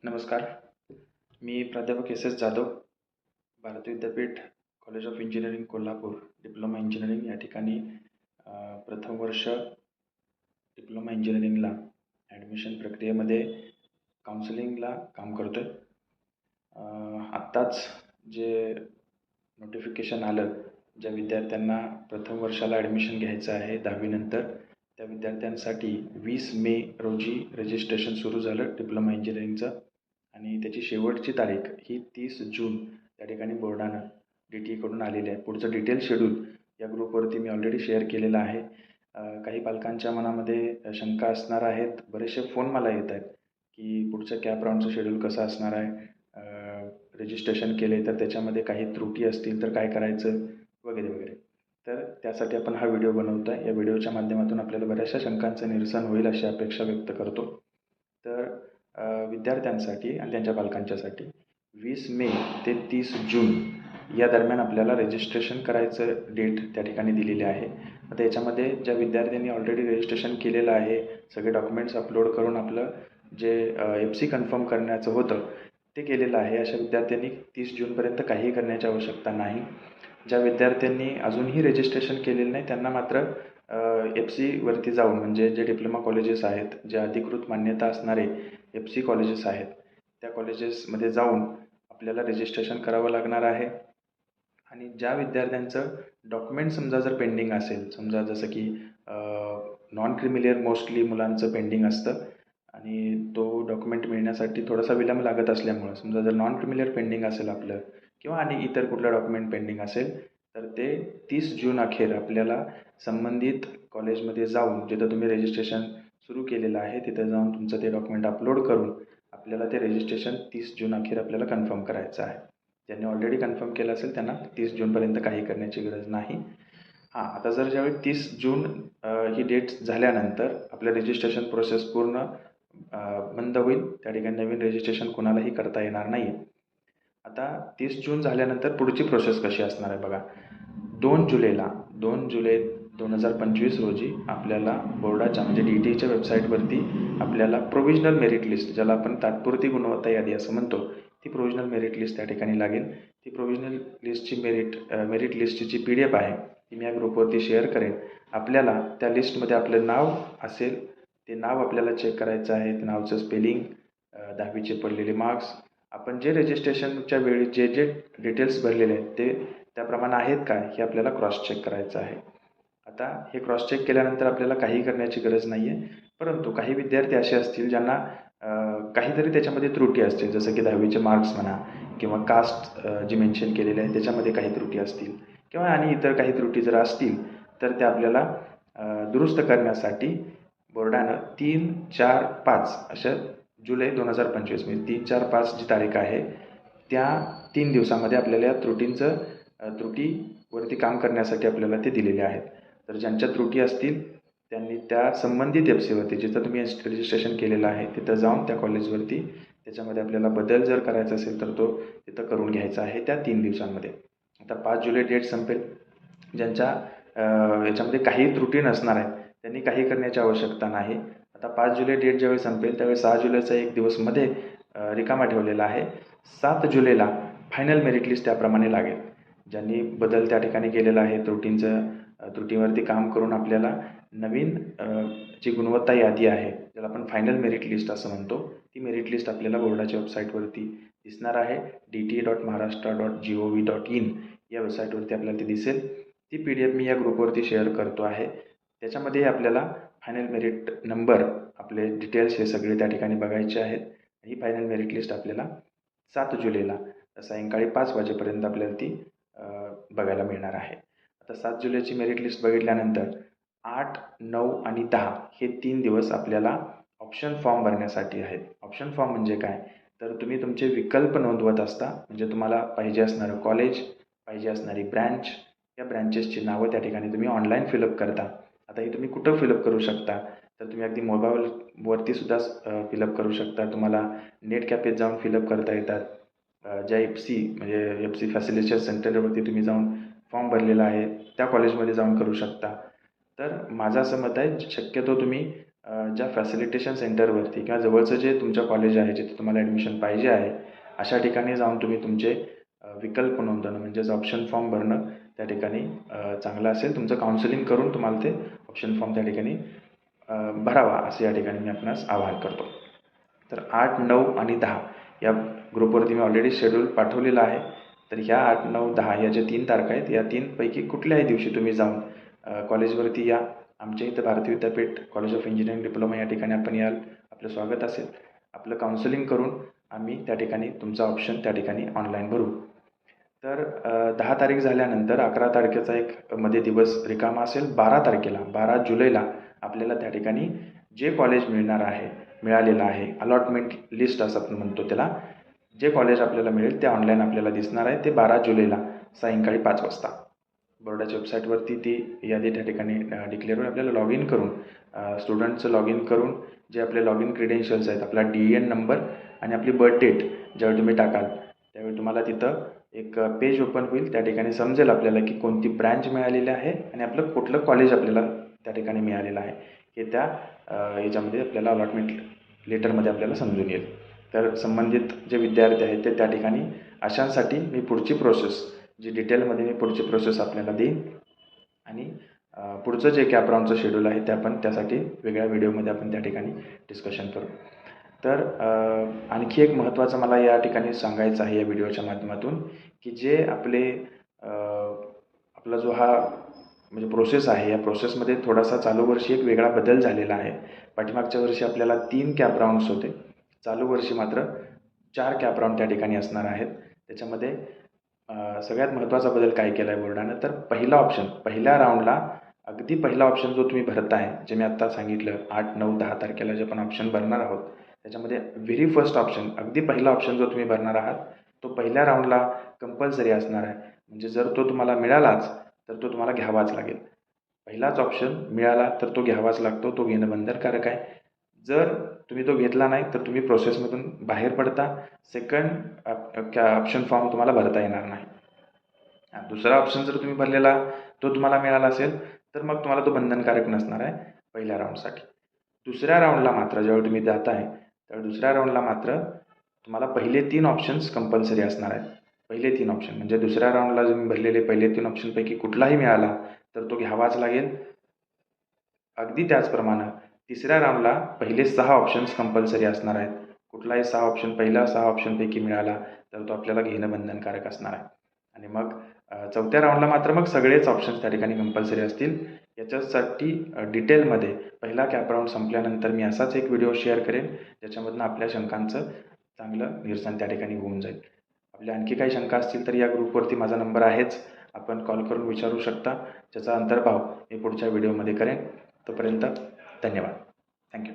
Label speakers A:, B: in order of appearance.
A: नमस्कार. मी प्राध्यापक S. S. Jadhav, भारतीय विद्यापीठ, college of engineering Kolhapur, diploma engineering या ठिकाणी प्रथम वर्ष डिप्लोमा इंजिनिअरिंगला ॲडमिशन प्रक्रियेमध्ये काउन्सिलिंगला काम करतो आहे. आत्ताच जे नोटिफिकेशन आलं, ज्या विद्यार्थ्यांना प्रथम वर्षाला ॲडमिशन घ्यायचं आहे 10वी नंतर, त्या विद्यार्थ्यांसाठी 20 मे रोजी रजिस्ट्रेशन सुरू झालं डिप्लोमा इंजिनिअरिंगचं. आणि त्याची शेवटची तारीख ही 30 जून त्या ठिकाणी बोर्डानं DTEकडून आलेली आहे. पुढचं डिटेल शेड्यूल या ग्रुपवरती मी ऑलरेडी शेअर केलेलं आहे. काही पालकांच्या मनामध्ये शंका असणार आहेत. बरेचसे फोन मला येत आहेत की पुढचं कॅप राऊंडचं शेड्यूल कसं असणार आहे, रजिस्ट्रेशन केले तर त्याच्यामध्ये काही त्रुटी असतील तर काय करायचं वगैरे वगैरे. तर त्यासाठी आपण हा व्हिडिओ बनवतो आहे. या व्हिडिओच्या माध्यमातून आपल्याला बऱ्याचशा शंकांचं निरसन होईल अशी अपेक्षा व्यक्त करतो. तर विद्यार्थ्यांसाठी आणि त्यांच्या पालकांच्यासाठी 20 मे ते 30 जून या दरम्यान आपल्याला रजिस्ट्रेशन करायचं डेट त्या ठिकाणी दिलेली आहे. आता याच्यामध्ये ज्या विद्यार्थ्यांनी ऑलरेडी रजिस्ट्रेशन केलेलं आहे, सगळे डॉक्युमेंट्स अपलोड करून आपलं जे FC कन्फर्म करण्याचं होतं ते केलेलं आहे, अशा विद्यार्थ्यांनी 30 जूनपर्यंत काहीही करण्याची आवश्यकता नाही. ज्या विद्यार्थ्यांनी अजूनही रजिस्ट्रेशन केलेलं नाही त्यांना मात्र FCवरती जाऊन, म्हणजे जे डिप्लोमा कॉलेजेस आहेत, जे अधिकृत मान्यता असणारे FC कॉलेजेस आहेत, त्या कॉलेजेसमध्ये जाऊन आपल्याला रजिस्ट्रेशन करावं लागणार आहे. आणि ज्या विद्यार्थ्यांचं डॉक्युमेंट समजा जर पेंडिंग असेल, समजा जसं की नॉन क्रिमिलियर मोस्टली मुलांचं पेंडिंग असतं आणि तो डॉक्युमेंट मिळण्यासाठी थोडासा विलंब लागत असल्यामुळं, समजा जर नॉन क्रिमिलियर पेंडिंग असेल आपलं किंवा आणि इतर कुठलं डॉक्युमेंट पेंडिंग असेल तर ते 30 जून अखेर आपल्याला संबंधित कॉलेजमध्ये जाऊन, जिथं तुम्ही रजिस्ट्रेशन सुरू केलेलं आहे तिथं जाऊन तुमचं ते डॉक्युमेंट अपलोड करून आपल्याला ते रजिस्ट्रेशन 30 जून अखेर आपल्याला कन्फर्म करायचं आहे. ज्यांनी ऑलरेडी कन्फर्म केलं असेल त्यांना 30 जूनपर्यंत काही करण्याची गरज नाही. आता जर ज्यावेळी 30 जून ही डेट झाल्यानंतर आपलं रजिस्ट्रेशन प्रोसेस पूर्ण बंद होईल. त्या ठिकाणी नवीन रजिस्ट्रेशन कोणालाही करता येणार नाही. आता 30 जून झाल्यानंतर पुढची प्रोसेस कशी असणार आहे बघा. 2 जुलै 2025 रोजी आपल्याला बोर्डाच्या म्हणजे DTEच्या वेबसाईटवरती आपल्याला प्रोव्हिजनल मेरिट लिस्ट, ज्याला आपण तात्पुरती गुणवत्ता यादी असं म्हणतो, ती प्रोव्हिजनल मेरिट लिस्ट त्या ठिकाणी लागेल. ती प्रोव्हिजनल लिस्टची मेरिट लिस्टची जी PDF आहे ती मी या ग्रुपवरती शेअर करेन. आपल्याला त्या लिस्टमध्ये आपलं नाव असेल, ते नाव आपल्याला चेक करायचं आहे. ते नावचं स्पेलिंग, 10वीचे पडलेले मार्क्स, आपण जे रजिस्ट्रेशनच्या वेळी जे जे डिटेल्स भरलेले आहेत ते त्याप्रमाणे आहेत का हे आपल्याला क्रॉस चेक करायचं आहे. आता हे क्रॉस चेक केल्यानंतर आपल्याला काही करण्याची गरज नाही आहे. परंतु काही विद्यार्थी असे असतील ज्यांना काहीतरी त्याच्यामध्ये त्रुटी असतील, जसं की 10वीचे मार्क्स म्हणा किंवा कास्ट जी मेन्शन केलेली आहे त्याच्यामध्ये काही त्रुटी असतील किंवा आणि इतर काही त्रुटी जर असतील तर त्या आपल्याला दुरुस्त करण्यासाठी बोर्डानं 3, 4, 5 अशा जुलै 2025 म्हणजे 3, 4, 5 जी तारीख आहे त्या 3 दिवसामध्ये आपल्याला या त्रुटीवरती काम करण्यासाठी आपल्याला ते दिलेले आहेत. तर ज्यांच्या त्रुटी असतील त्यांनी त्या संबंधित FCवरती, जिथं तुम्ही रजिस्ट्रेशन केलेलं आहे तिथं जाऊन त्या कॉलेजवरती त्याच्यामध्ये आपल्याला बदल जर करायचा असेल तर तो तिथं करून घ्यायचा आहे त्या 3 दिवसांमध्ये. आता 5 जुलै डेट संपेल. ज्यांच्या याच्यामध्ये काही त्रुटी नसणार आहेत त्यांनी काही करण्याची आवश्यकता नाही. आता 5 जुलै डेट ज्यावेळी संपेल त्यावेळी 6 जुलैचा एक दिवस मध्ये रिकामा ठेवलेला आहे. 7 जुलैला फायनल मेरिट लिस्ट त्याप्रमाणे लागेल. ज्यांनी बदल त्या ठिकाणी केलेला आहे, त्रुटीवरती काम करून आपल्याला नवीन जी गुणवत्ता यादी आहे, ज्याला आपण फायनल मेरिट लिस्ट असं म्हणतो, ती मेरिट लिस्ट आपल्याला बोर्डाच्या वेबसाईटवरती दिसणार आहे. DTE.maharashtra.gov.in या वेबसाईटवरती आपल्याला ती दिसेल. ती PDF मी या ग्रुपवरती शेअर करतो आहे. त्याच्यामध्ये आपल्याला फायनल मेरिट नंबर, आपले डिटेल्स हे सगळे त्या ठिकाणी बघायचे आहेत. ही फायनल मेरिट लिस्ट आपल्याला 7 जुलैला सायंकाळी 5 वाजेपर्यंत आपल्याला ती बघायला मिळणार आहे. आता 7 जुलैची मेरिट लिस्ट बघितल्यानंतर 8, 9 आणि 10 हे 3 दिवस आपल्याला ऑप्शन फॉर्म भरण्यासाठी आहेत. ऑप्शन फॉर्म म्हणजे काय, तर तुम्ही तुमचे विकल्प नोंदवत असता, म्हणजे तुम्हाला पाहिजे असणारं कॉलेज, पाहिजे असणारी ब्रँच, या ब्रँचेसची नावं त्या ठिकाणी तुम्ही ऑनलाईन फिलअप करता. आता हे तुम्ही कुठं फिलअप करू शकता, तर तुम्ही अगदी मोबाईलवरती सुद्धा फिलअप करू शकता. तुम्हाला नेट कॅफेत जाऊन फिलअप करता येतात. ज्या FC म्हणजे FC फॅसिलिटेशन सेंटरवरती तुम्ही जाऊन फॉर्म भरलेला आहे त्या कॉलेजमध्ये जाऊन करू शकता. तर माझं असं मत आहे शक्यतो तुम्ही ज्या फॅसिलिटेशन सेंटरवरती किंवा जवळचं जे तुमचं कॉलेज आहे जिथे तुम्हाला ॲडमिशन पाहिजे आहे अशा ठिकाणी जाऊन तुम्ही तुमचे विकल्प नोंदवणं म्हणजेच ऑप्शन फॉर्म भरणं त्या ठिकाणी चांगलं असेल. तुमचं काउन्सिलिंग करून तुम्हाला ते ऑप्शन फॉर्म त्या ठिकाणी भरावा असं या ठिकाणी मी आपणास आवाहन करतो. तर 8, 9 आणि 10 या ग्रुपवरती मी ऑलरेडी शेड्यूल पाठवलेलं आहे. तर ह्या 8, 9, 10 या ज्या 3 तारखा आहेत या 3पैकी कुठल्याही दिवशी तुम्ही जाऊन कॉलेजवरती या. आमच्या इथं Bharati Vidyapeeth college of engineering diploma या ठिकाणी आपण याल. आपलं स्वागत असेल. आपलं काउन्सिलिंग करून आम्ही त्या ठिकाणी तुमचा ऑप्शन त्या ठिकाणी ऑनलाईन भरू. तर 10 तारीख झाल्यानंतर 11 तारखेचा एक मध्ये दिवस रिकामा असेल. 12 तारखेला 12 जुलैला आपल्याला त्या ठिकाणी जे कॉलेज मिळालेलं आहे अलॉटमेंट लिस्ट असं आपण म्हणतो त्याला, जे कॉलेज आपल्याला मिळेल ते ऑनलाईन आपल्याला दिसणार आहे. ते 12 जुलैला सायंकाळी 5 वाजता बोर्डाच्या वेबसाईटवरती ती यादी त्या ठिकाणी डिक्लेअर होऊन आपल्याला लॉग इन करून स्टुडंटचं लॉग इन करून जे आपले लॉग इन क्रिडेन्शियल्स आहेत, आपला DEN नंबर आणि आपली बर्थ डेट ज्यावेळी तुम्ही टाकाल त्यावेळी तुम्हाला तिथं एक पेज ओपन होईल. त्या ठिकाणी समजेल आपल्याला की कोणती ब्रँच मिळालेली आहे आणि आपलं कुठलं कॉलेज आपल्याला त्या ठिकाणी मिळालेलं आहे हे त्या याच्यामध्ये आपल्याला अलॉटमेंट लेटरमध्ये आपल्याला समजून येईल. तर संबंधित जे विद्यार्थी आहेत ते त्या ठिकाणी अशांसाठी मी पुढची प्रोसेस जी डिटेलमध्ये मी पुढची प्रोसेस आपल्याला देईन आणि पुढचं जे कॅप राऊंडचं शेड्यूल आहे ते आपण त्यासाठी वेगळ्या व्हिडिओमध्ये आपण त्या ठिकाणी डिस्कशन करू. तर आणखी एक महत्त्वाचं मला या ठिकाणी सांगायचं आहे या व्हिडिओच्या माध्यमातून की जे आपला जो हा म्हणजे प्रोसेस आहे या प्रोसेसमध्ये थोडासा चालू वर्षी एक वेगळा बदल झालेला आहे. पाठीमागच्या वर्षी आपल्याला 3 कॅप राऊंड्स होते. चालू वर्षी मात्र 4 कॅप राऊंड त्या ठिकाणी असणार आहेत. त्याच्यामध्ये सगळ्यात महत्त्वाचा बदल काय केला आहे बोर्डानं, तर पहिल्या राऊंडला अगदी पहिला ऑप्शन जो तुम्ही भरताय, जे मी आत्ता सांगितलं 8, 9, 10 तारखेला जे आपण ऑप्शन भरणार आहोत त्याच्यामध्ये व्हेरी फर्स्ट ऑप्शन अगदी पहिला ऑप्शन जो तुम्ही भरणार आहात तो पहिल्या राऊंडला कंपल्सरी असणार आहे. म्हणजे जर तो तुम्हाला मिळालाच तर तो तुम्हाला घ्यावाच लागेल. पहिलाच ऑप्शन मिळाला तर तो घ्यावाच लागतो. तो घेणं बंधनकारक आहे. जर तुम्ही तो घेतला नाही तर तुम्ही प्रोसेसमधून बाहेर पडता. सेकंड ऑप्शन फॉर्म तुम्हाला भरता येणार नाही. दुसरा ऑप्शन जर तुम्ही भरलेला तो तुम्हाला मिळाला असेल तर मग तुम्हाला तो बंधनकारक नसणार आहे पहिल्या राऊंडसाठी. दुसऱ्या राऊंडला मात्र ज्यावेळी तुम्ही जात आहे त्यावेळी दुसऱ्या राऊंडला मात्र तुम्हाला पहिले 3 ऑप्शन्स कंपल्सरी असणार आहेत. पहिले 3 ऑप्शन म्हणजे दुसऱ्या राऊंडला तुम्ही भरलेले पहिले 3 ऑप्शनपैकी कुठलाही मिळाला तर तो घ्यावाच लागेल. अगदी त्याचप्रमाणे तिसऱ्या राऊंडला पहिले 6 ऑप्शन्स कंपल्सरी असणार आहेत. कुठलाही 6 ऑप्शन पहिल्या 6 ऑप्शनपैकी मिळाला तर तो आपल्याला घेणं बंधनकारक असणार आहे. आणि मग चौथ्या राऊंडला मात्र मग सगळेच ऑप्शन्स त्या ठिकाणी कंपल्सरी असतील. याच्यासाठी डिटेलमध्ये पहिला कॅप राऊंड संपल्यानंतर मी असाच एक व्हिडिओ शेअर करेन ज्याच्यामधून आपल्या शंकांचं चांगलं निरसन त्या ठिकाणी होऊन जाईल. आपल्या आणखी काही शंका असतील तर या ग्रुपवरती माझा नंबर आहेच, आपण कॉल करून विचारू शकता. ज्याचा अंतर्भाव मी पुढच्या व्हिडिओमध्ये करेन. तोपर्यंत धन्यवाद. थँक्यू.